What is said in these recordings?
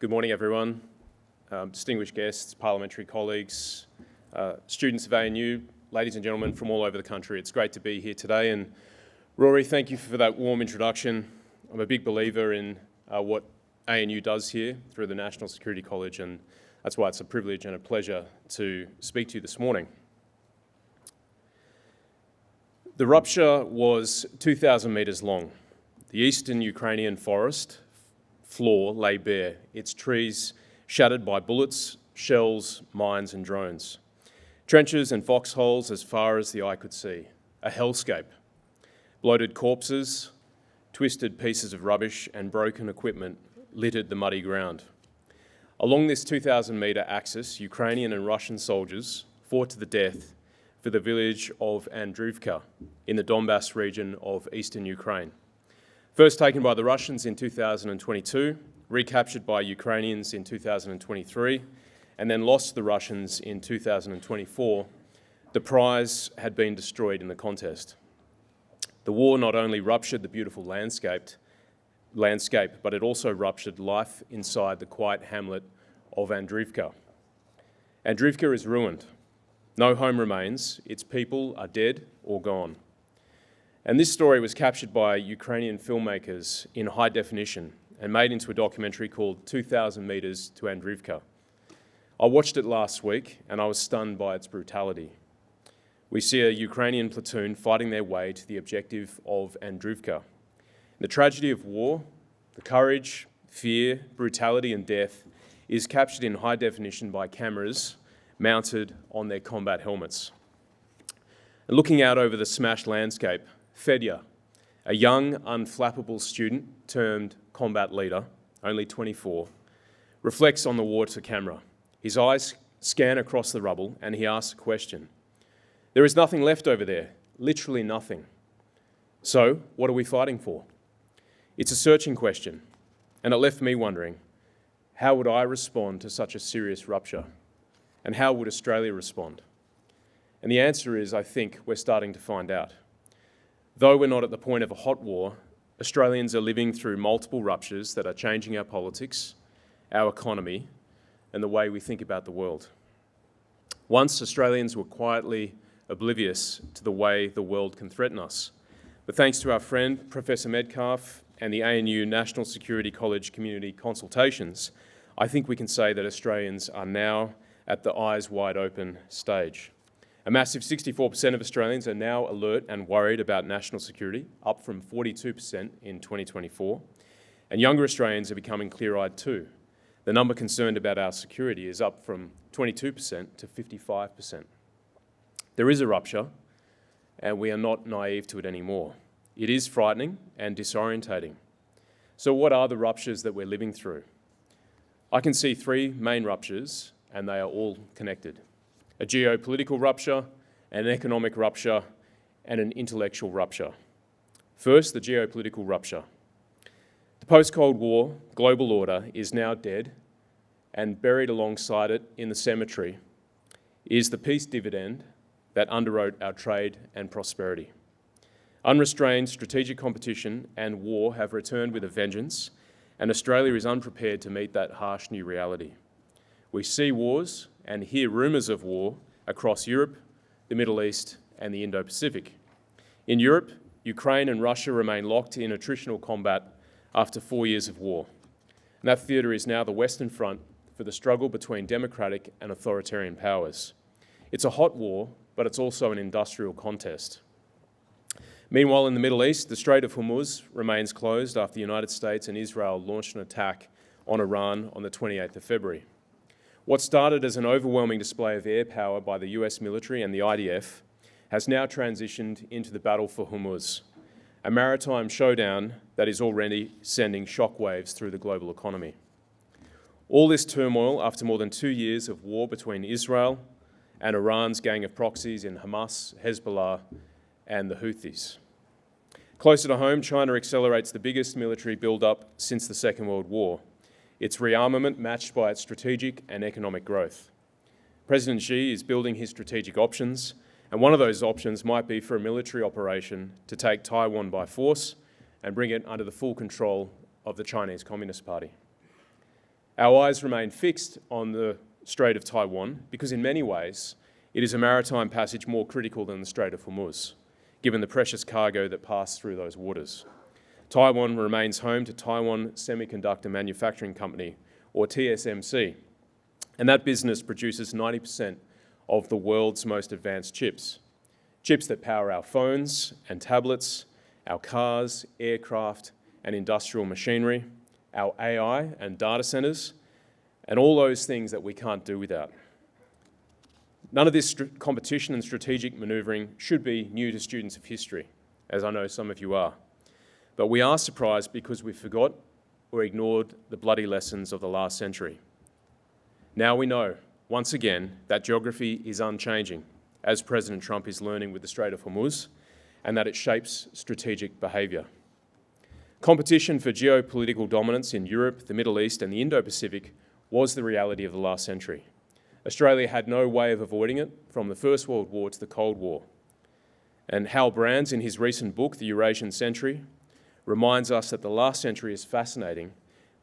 Good morning, everyone. Distinguished guests, parliamentary colleagues, students of ANU, ladies and gentlemen from all over the country. It's great to be here today. And Rory, thank you for that warm introduction. I'm a big believer in what ANU does here through the National Security College, and that's why it's a privilege and a pleasure to speak to you this morning. The rupture was 2,000 metres long. The eastern Ukrainian forest floor lay bare, its trees shattered by bullets, shells, mines and drones. Trenches and foxholes as far as the eye could see. A hellscape. Bloated corpses, twisted pieces of rubbish and broken equipment littered the muddy ground. Along this 2,000-metre axis, Ukrainian and Russian soldiers fought to the death for the village of Andreevka in the Donbass region of eastern Ukraine. First taken by the Russians in 2022, recaptured by Ukrainians in 2023, and then lost to the Russians in 2024, the prize had been destroyed in the contest. The war not only ruptured the beautiful landscape, but it also ruptured life inside the quiet hamlet of Andreevka. Andreevka is ruined. No home remains. Its people are dead or gone. And this story was captured by Ukrainian filmmakers in high definition and made into a documentary called 2,000 Metres to Andreevka. I watched it last week and I was stunned by its brutality. We see a Ukrainian platoon fighting their way to the objective of Andreevka. The tragedy of war, the courage, fear, brutality and death is captured in high definition by cameras mounted on their combat helmets. And looking out over the smashed landscape, Fedya, a young, unflappable student termed combat leader, only 24, reflects on the war to camera. His eyes scan across the rubble and he asks a question. There is nothing left over there, literally nothing. So, what are we fighting for? It's a searching question, and it left me wondering, how would I respond to such a serious rupture? And how would Australia respond? And the answer is, I think, we're starting to find out. Though we're not at the point of a hot war, Australians are living through multiple ruptures that are changing our politics, our economy, and the way we think about the world. Once, Australians were quietly oblivious to the way the world can threaten us. But thanks to our friend, Professor Metcalf, and the ANU National Security College Community Consultations, I think we can say that Australians are now at the eyes wide open stage. A massive 64% of Australians are now alert and worried about national security, up from 42% in 2024. And younger Australians are becoming clear-eyed too. The number concerned about our security is up from 22% to 55%. There is a rupture, and we are not naive to it anymore. It is frightening and disorientating. So what are the ruptures that we're living through? I can see three main ruptures, and they are all connected. A geopolitical rupture, an economic rupture, and an intellectual rupture. First, the geopolitical rupture. The post-Cold War global order is now dead, and buried alongside it in the cemetery is the peace dividend that underwrote our trade and prosperity. Unrestrained strategic competition and war have returned with a vengeance, and Australia is unprepared to meet that harsh new reality. We see wars and hear rumours of war across Europe, the Middle East and the Indo-Pacific. In Europe, Ukraine and Russia remain locked in attritional combat after 4 years of war. And that theatre is now the Western Front for the struggle between democratic and authoritarian powers. It's a hot war, but it's also an industrial contest. Meanwhile, in the Middle East, the Strait of Hormuz remains closed after the United States and Israel launched an attack on Iran on the 28th of February. What started as an overwhelming display of air power by the US military and the IDF has now transitioned into the battle for Hormuz, a maritime showdown that is already sending shockwaves through the global economy. All this turmoil after more than 2 years of war between Israel and Iran's gang of proxies in Hamas, Hezbollah, and the Houthis. Closer to home, China accelerates the biggest military build-up since the Second World War. Its rearmament matched by its strategic and economic growth. President Xi is building his strategic options, and one of those options might be for a military operation to take Taiwan by force and bring it under the full control of the Chinese Communist Party. Our eyes remain fixed on the Strait of Taiwan because in many ways it is a maritime passage more critical than the Strait of Hormuz, given the precious cargo that passed through those waters. Taiwan remains home to Taiwan Semiconductor Manufacturing Company, or TSMC, and that business produces 90% of the world's most advanced chips. Chips that power our phones and tablets, our cars, aircraft and industrial machinery, our AI and data centres, and all those things that we can't do without. None of this competition and strategic manoeuvring should be new to students of history, as I know some of you are. But we are surprised because we forgot or ignored the bloody lessons of the last century. Now we know, once again, that geography is unchanging, as President Trump is learning with the Strait of Hormuz, and that it shapes strategic behaviour. Competition for geopolitical dominance in Europe, the Middle East and the Indo-Pacific was the reality of the last century. Australia had no way of avoiding it from the First World War to the Cold War. And Hal Brands, in his recent book, The Eurasian Century, reminds us that the last century is fascinating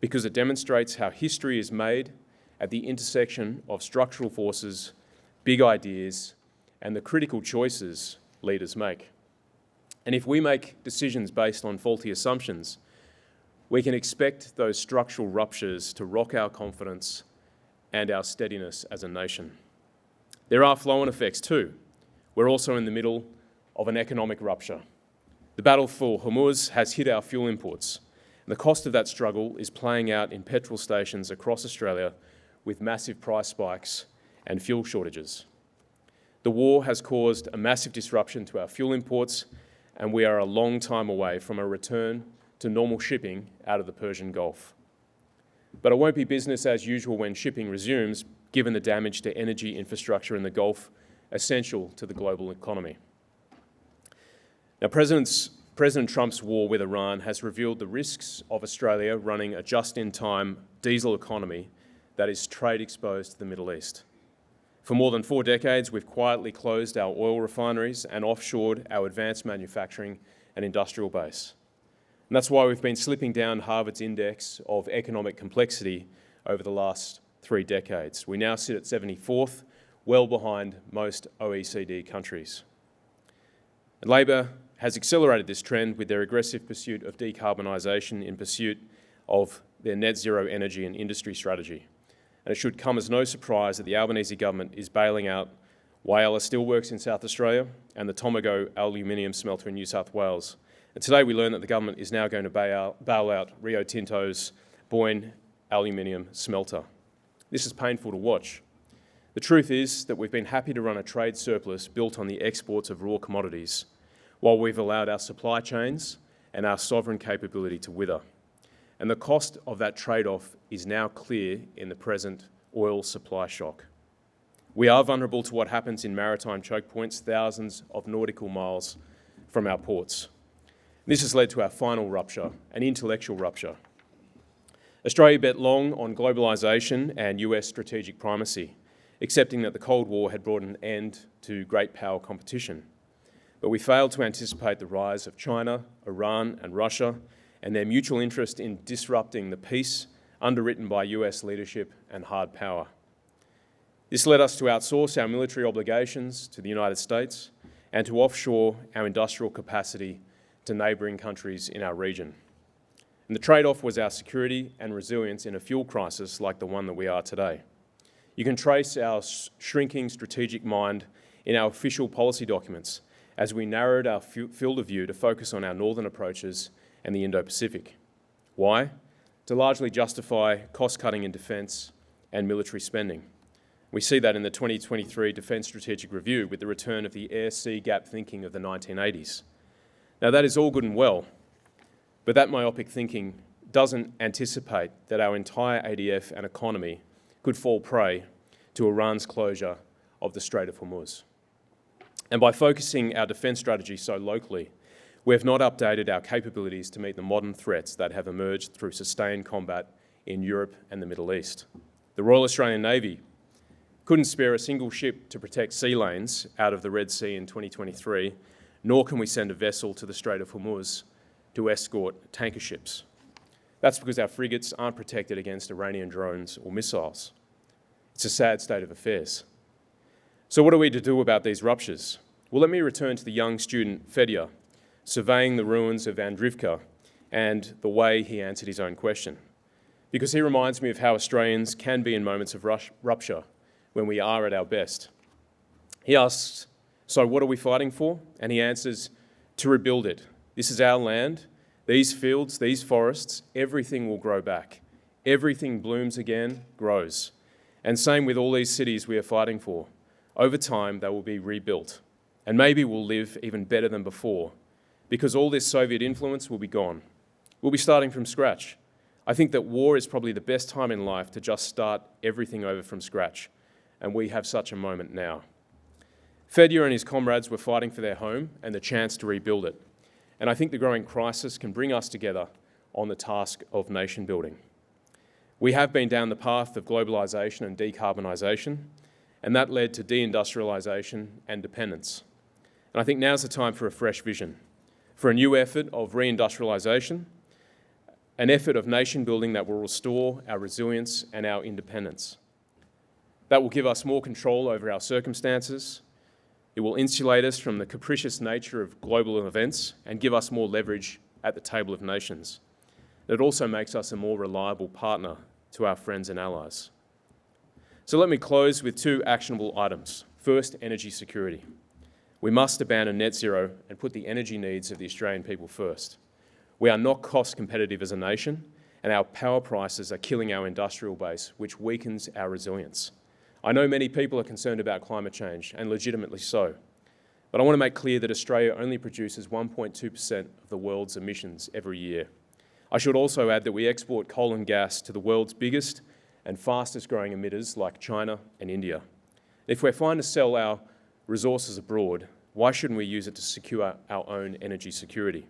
because it demonstrates how history is made at the intersection of structural forces, big ideas, and the critical choices leaders make. And if we make decisions based on faulty assumptions, we can expect those structural ruptures to rock our confidence and our steadiness as a nation. There are flow-on effects too. We're also in the middle of an economic rupture. The battle for Hormuz has hit our fuel imports, and the cost of that struggle is playing out in petrol stations across Australia with massive price spikes and fuel shortages. The war has caused a massive disruption to our fuel imports, and we are a long time away from a return to normal shipping out of the Persian Gulf. But it won't be business as usual when shipping resumes, given the damage to energy infrastructure in the Gulf, essential to the global economy. Now, President Trump's war with Iran has revealed the risks of Australia running a just-in-time diesel economy that is trade exposed to the Middle East. For more than 4 decades, we've quietly closed our oil refineries and offshored our advanced manufacturing and industrial base. And that's why we've been slipping down Harvard's index of economic complexity over the last 3 decades. We now sit at 74th, well behind most OECD countries. And Labor has accelerated this trend with their aggressive pursuit of decarbonisation in pursuit of their net zero energy and industry strategy. And it should come as no surprise that the Albanese government is bailing out Whyalla Steelworks in South Australia and the Tomago aluminium smelter in New South Wales. And today we learn that the government is now going to bail out Rio Tinto's Boyne aluminium smelter. This is painful to watch. The truth is that we've been happy to run a trade surplus built on the exports of raw commodities, while we've allowed our supply chains and our sovereign capability to wither. And the cost of that trade-off is now clear in the present oil supply shock. We are vulnerable to what happens in maritime choke points thousands of nautical miles from our ports. This has led to our final rupture, an intellectual rupture. Australia bet long on globalisation and US strategic primacy, accepting that the Cold War had brought an end to great power competition. But we failed to anticipate the rise of China, Iran and Russia and their mutual interest in disrupting the peace underwritten by US leadership and hard power. This led us to outsource our military obligations to the United States and to offshore our industrial capacity to neighbouring countries in our region. And the trade-off was our security and resilience in a fuel crisis like the one that we are today. You can trace our shrinking strategic mind in our official policy documents as we narrowed our field of view to focus on our northern approaches and the Indo-Pacific. Why? To largely justify cost-cutting in defence and military spending. We see that in the 2023 Defence Strategic Review with the return of the air-sea gap thinking of the 1980s. Now that is all good and well, but that myopic thinking doesn't anticipate that our entire ADF and economy could fall prey to Iran's closure of the Strait of Hormuz. And by focusing our defence strategy so locally, we have not updated our capabilities to meet the modern threats that have emerged through sustained combat in Europe and the Middle East. The Royal Australian Navy couldn't spare a single ship to protect sea lanes out of the Red Sea in 2023, nor can we send a vessel to the Strait of Hormuz to escort tanker ships. That's because our frigates aren't protected against Iranian drones or missiles. It's a sad state of affairs. So what are we to do about these ruptures? Well, let me return to the young student Fedya, surveying the ruins of Andrivka and the way he answered his own question. Because he reminds me of how Australians can be in moments of rupture when we are at our best. He asks, so what are we fighting for? And he answers, to rebuild it. This is our land, these fields, these forests, everything will grow back. Everything blooms again, grows. And same with all these cities we are fighting for. Over time, they will be rebuilt. And maybe we'll live even better than before, because all this Soviet influence will be gone. We'll be starting from scratch. I think that war is probably the best time in life to just start everything over from scratch, and we have such a moment now. Fedya and his comrades were fighting for their home and the chance to rebuild it, and I think the growing crisis can bring us together on the task of nation building. We have been down the path of globalisation and decarbonisation, and that led to deindustrialisation and dependence. And I think now's the time for a fresh vision, for a new effort of reindustrialisation, an effort of nation building that will restore our resilience and our independence. That will give us more control over our circumstances. It will insulate us from the capricious nature of global events and give us more leverage at the table of nations. It also makes us a more reliable partner to our friends and allies. So let me close with 2 actionable items. First, energy security. We must abandon net zero and put the energy needs of the Australian people first. We are not cost competitive as a nation, and our power prices are killing our industrial base, which weakens our resilience. I know many people are concerned about climate change, and legitimately so. But I want to make clear that Australia only produces 1.2% of the world's emissions every year. I should also add that we export coal and gas to the world's biggest and fastest growing emitters like China and India. If we're fine to sell our resources abroad, why shouldn't we use it to secure our own energy security?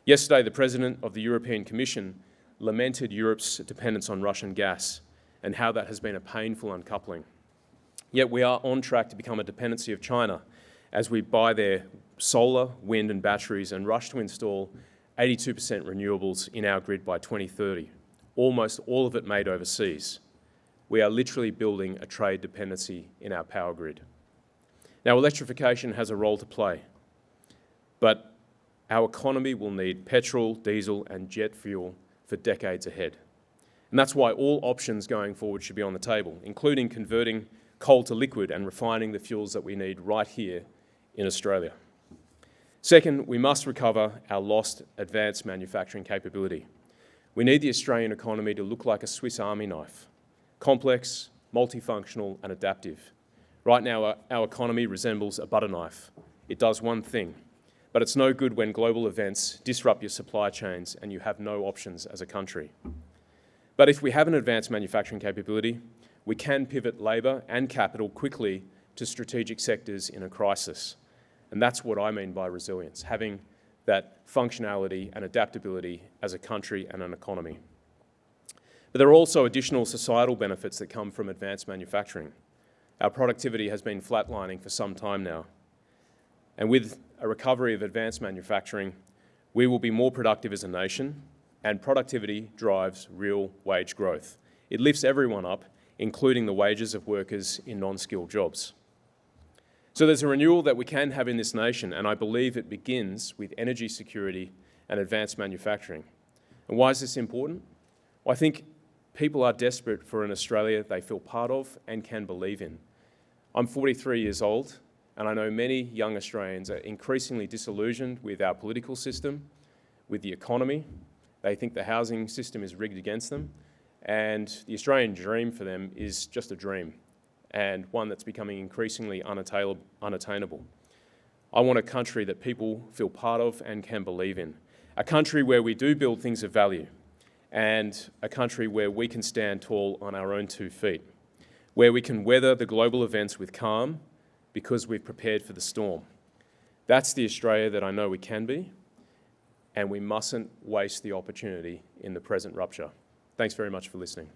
Yesterday, the President of the European Commission lamented Europe's dependence on Russian gas and how that has been a painful uncoupling. Yet we are on track to become a dependency of China as we buy their solar, wind and batteries and rush to install 82% renewables in our grid by 2030, almost all of it made overseas. We are literally building a trade dependency in our power grid. Now, electrification has a role to play, but our economy will need petrol, diesel and jet fuel for decades ahead. And that's why all options going forward should be on the table, including converting coal to liquid and refining the fuels that we need right here in Australia. Second, we must recover our lost advanced manufacturing capability. We need the Australian economy to look like a Swiss Army knife, complex, multifunctional and adaptive. Right now, our economy resembles a butter knife. It does one thing, but it's no good when global events disrupt your supply chains and you have no options as a country. But if we have an advanced manufacturing capability, we can pivot labour and capital quickly to strategic sectors in a crisis. And that's what I mean by resilience, having that functionality and adaptability as a country and an economy. But there are also additional societal benefits that come from advanced manufacturing. Our productivity has been flatlining for some time now. And with a recovery of advanced manufacturing, we will be more productive as a nation, and productivity drives real wage growth. It lifts everyone up, including the wages of workers in non-skilled jobs. So there's a renewal that we can have in this nation, and I believe it begins with energy security and advanced manufacturing. And why is this important? Well, I think people are desperate for an Australia they feel part of and can believe in. I'm 43 years old, and I know many young Australians are increasingly disillusioned with our political system, with the economy. They think the housing system is rigged against them, and the Australian dream for them is just a dream, and one that's becoming increasingly unattainable. I want a country that people feel part of and can believe in. A country where we do build things of value, and a country where we can stand tall on our own 2 feet, where we can weather the global events with calm because we've prepared for the storm. That's the Australia that I know we can be, and we mustn't waste the opportunity in the present rupture. Thanks very much for listening.